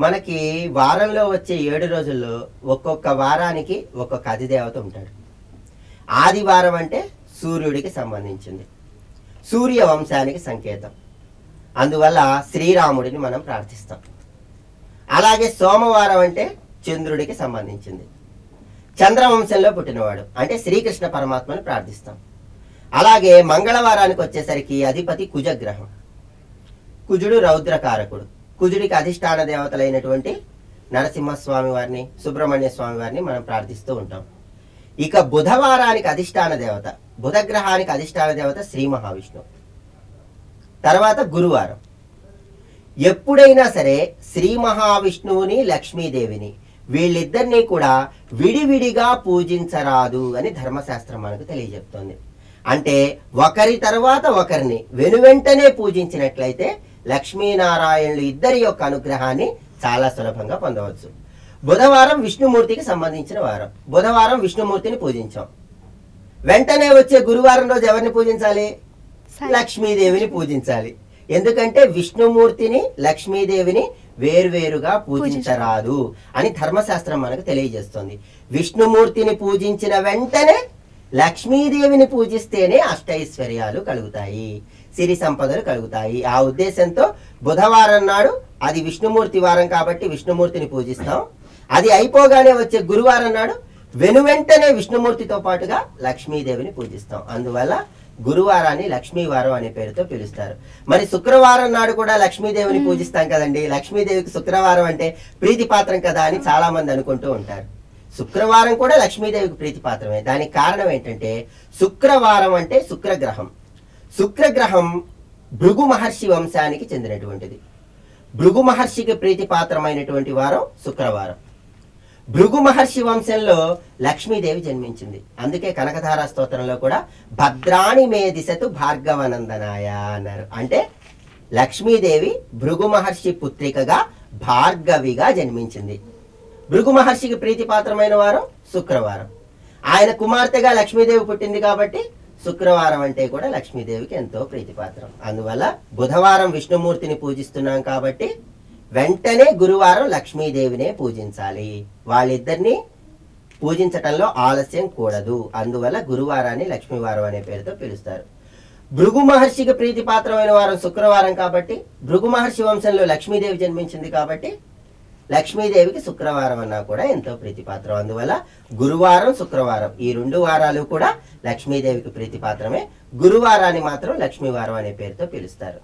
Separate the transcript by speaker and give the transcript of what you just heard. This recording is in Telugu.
Speaker 1: మనకి వారంలో వచ్చే 7 రోజుల్లో ఒక్కొక్క వారానికి ఒక్కొక్క అధిదేవత ఉంటాడు. ఆదివారం అంటే సూర్యుడికి సంబంధించింది, సూర్య వంశానికి సంకేతం. అందువల్ల శ్రీరాముడిని మనం ప్రార్థిస్తాం. అలాగే సోమవారం అంటే చంద్రుడికి సంబంధించింది, చంద్రవంశంలో పుట్టినవాడు అంటే శ్రీకృష్ణ పరమాత్మని ప్రార్థిస్తాం. అలాగే మంగళవారానికి వచ్చేసరికి అధిపతి కుజగ్రహం. కుజుడు రౌద్రకారకుడు. కుజుడికి అధిష్టాన దేవతలైనటువంటి నరసింహస్వామి వారిని, సుబ్రహ్మణ్య స్వామి వారిని మనం ప్రార్థిస్తూ ఉంటాం. ఇక బుధవారానికి అధిష్టాన దేవత, బుధగ్రహానికి అధిష్టాన దేవత శ్రీ మహావిష్ణువు. తర్వాత గురువారం. ఎప్పుడైనా సరే శ్రీ మహావిష్ణువుని లక్ష్మీదేవిని వీళ్ళిద్దరినీ కూడా విడివిడిగా పూజించరాదు అని ధర్మశాస్త్రం మనకు తెలియజెప్తోంది. అంటే ఒకరి తర్వాత ఒకరిని వెనువెంటనే పూజించినట్లయితే లక్ష్మీనారాయణులు ఇద్దరి యొక్క అనుగ్రహాన్ని చాలా సులభంగా పొందవచ్చు. బుధవారం విష్ణుమూర్తికి సంబంధించిన వారం. బుధవారం విష్ణుమూర్తిని పూజించాం. వెంటనే వచ్చే గురువారం రోజు ఎవరిని పూజించాలి? లక్ష్మీదేవిని పూజించాలి. ఎందుకంటే విష్ణుమూర్తిని లక్ష్మీదేవిని వేర్వేరుగా పూజించరాదు అని ధర్మశాస్త్రం మనకు తెలియజేస్తుంది. విష్ణుమూర్తిని పూజించిన వెంటనే లక్ష్మీదేవిని పూజిస్తేనే అష్టైశ్వర్యాలు కలుగుతాయి, సిరి సంపదలు కలుగుతాయి. ఆ ఉద్దేశంతో బుధవారం నాడు అది విష్ణుమూర్తి వారం కాబట్టి విష్ణుమూర్తిని పూజిస్తాం. అది అయిపోగానే వచ్చే గురువారం నాడు వెనువెంటనే విష్ణుమూర్తితో పాటుగా లక్ష్మీదేవిని పూజిస్తాం. అందువల్ల గురువారాన్ని లక్ష్మీవారం అనే పేరుతో పిలుస్తారు. మరి శుక్రవారం నాడు కూడా లక్ష్మీదేవిని పూజిస్తాం కదండి. లక్ష్మీదేవికి శుక్రవారం అంటే ప్రీతిపాత్రం కదా అని చాలా మంది అనుకుంటూ ఉంటారు. శుక్రవారం కూడా లక్ష్మీదేవికి ప్రీతిపాత్రమే. దానికి కారణం ఏంటంటే శుక్రవారం అంటే శుక్రగ్రహం. శుక్రగ్రహం భృగు మహర్షి వంశానికి చెందినటువంటిది. భృగు మహర్షికి ప్రీతిపాత్రమైనటువంటి వారం శుక్రవారం. భృగు మహర్షి వంశంలో లక్ష్మీదేవి జన్మించింది. అందుకే కనకధార స్తోత్రంలో కూడా భద్రాణి మే దిశతు భార్గవనందనాయ అన్నారు. అంటే లక్ష్మీదేవి భృగు మహర్షి పుత్రికగా భార్గవిగా జన్మించింది. భృగు మహర్షికి ప్రీతిపాత్రమైన వారం శుక్రవారం. ఆయన కుమార్తెగా లక్ష్మీదేవి పుట్టింది కాబట్టి శుక్రవారం అంటే కూడా లక్ష్మీదేవికి ఎంతో ప్రీతిపాత్రం. అందువల్ల బుధవారం విష్ణుమూర్తిని పూజిస్తున్నాం కాబట్టి వెంటనే గురువారం లక్ష్మీదేవినే పూజించాలి. వాళ్ళిద్దరినీ పూజించటంలో ఆలస్యం కూడదు. అందువల్ల గురువారాన్ని లక్ష్మీవారం అనే పేరుతో పిలుస్తారు. భృగు మహర్షికి ప్రీతిపాత్రమైన వారం శుక్రవారం కాబట్టి భృగు మహర్షి వంశంలో లక్ష్మీదేవి జన్మించింది కాబట్టి లక్ష్మీదేవికి శుక్రవారం అన్నా కూడా ఎంతో ప్రీతిపాత్రం. అందువల్ల గురువారం శుక్రవారం ఈ 2 వారాలు కూడా లక్ష్మీదేవికి ప్రీతిపాత్రమే. గురువారాన్ని మాత్రం లక్ష్మీవారం అనే పేరుతో పిలుస్తారు.